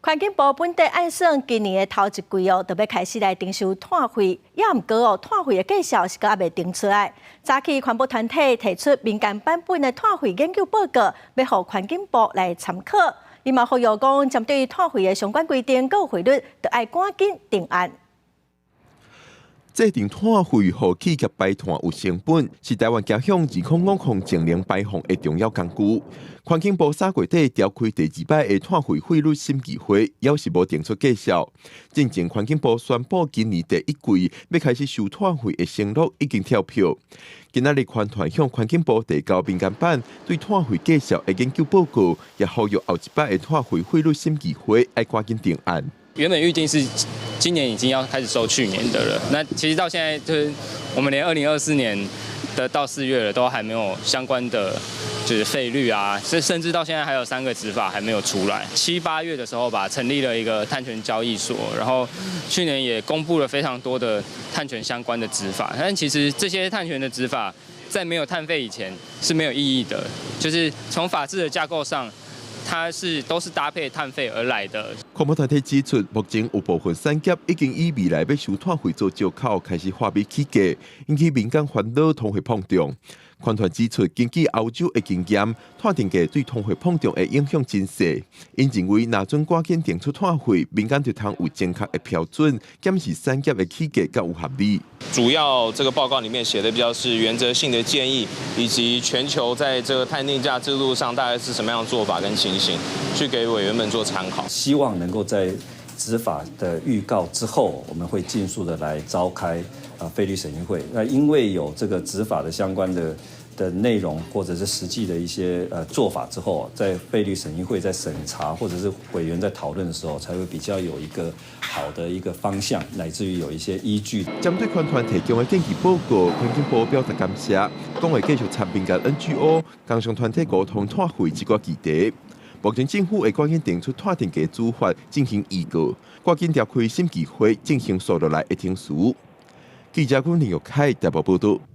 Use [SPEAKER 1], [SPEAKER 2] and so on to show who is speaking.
[SPEAKER 1] 环境部本地按算今年的头一季就要开始来征收碳费，也毋过碳费的计数是还未定出来。早起环保团体提出民间版本的碳费研究报告，要互环境部来参考。伊嘛呼吁讲，针对碳费的相关规定、有汇率，就要赶紧定案。
[SPEAKER 2] 制定碳费和企业排碳有成本，是台湾走向2050净零排放的重要工具。环境部3月底召开第2摆的碳费汇率审议会，也是无定出计数。正前环境部宣布，今年第1季要开始收碳费的承诺已经跳票。今仔日环团向环境部提交民间版对碳费计数的研究报告，也呼吁后1摆的碳费汇率审议会要赶紧定案。
[SPEAKER 3] 原本预定是今年已经要开始收去年的了，那其实到现在就是我们连2024年的到4月了都还没有相关的就是费率啊，甚至到现在还有3个执法还没有出来。7、8月的时候吧，成立了一个碳权交易所，然后去年也公布了非常多的碳权相关的执法，但其实这些碳权的执法在没有碳费以前是没有意义的，就是从法治的架构上。它都是搭配碳费而来的。
[SPEAKER 2] 环保团体指出，目前有部分产业已经以未来要收碳费做借口，开始画笔起价，引起民间烦恼通货膨胀。环团指出，根据欧洲的经验，碳定价对通货膨胀的影响真小。因认为，若准赶紧定出碳费，民间就通有正确的标准，检视产业的起价敢有合理。
[SPEAKER 4] 主要这个报告里面写的比较是原则性的建议，以及全球在这个碳定价制度上大概是什么样的做法跟情形，去给委员们做参考。
[SPEAKER 5] 希望能够在执法的预告之后，我们会尽速的来召开费率审议会。那因为有这个执法的相关的内容，或者是实际的一些做法之后，在费率审议会在审查或者是委员在讨论的时候，才会比较有一个好的一个方向，乃至于有一些依据。
[SPEAKER 2] 针对环团提供的建议报告，环境部表达感谢，讲会继续参民间 NGO、工商团体沟通碳费一个议题。目前政府会赶紧定出碳定价主法进行预告，赶紧召开审议会进行所落来的听书。记者林玉凯台北报道。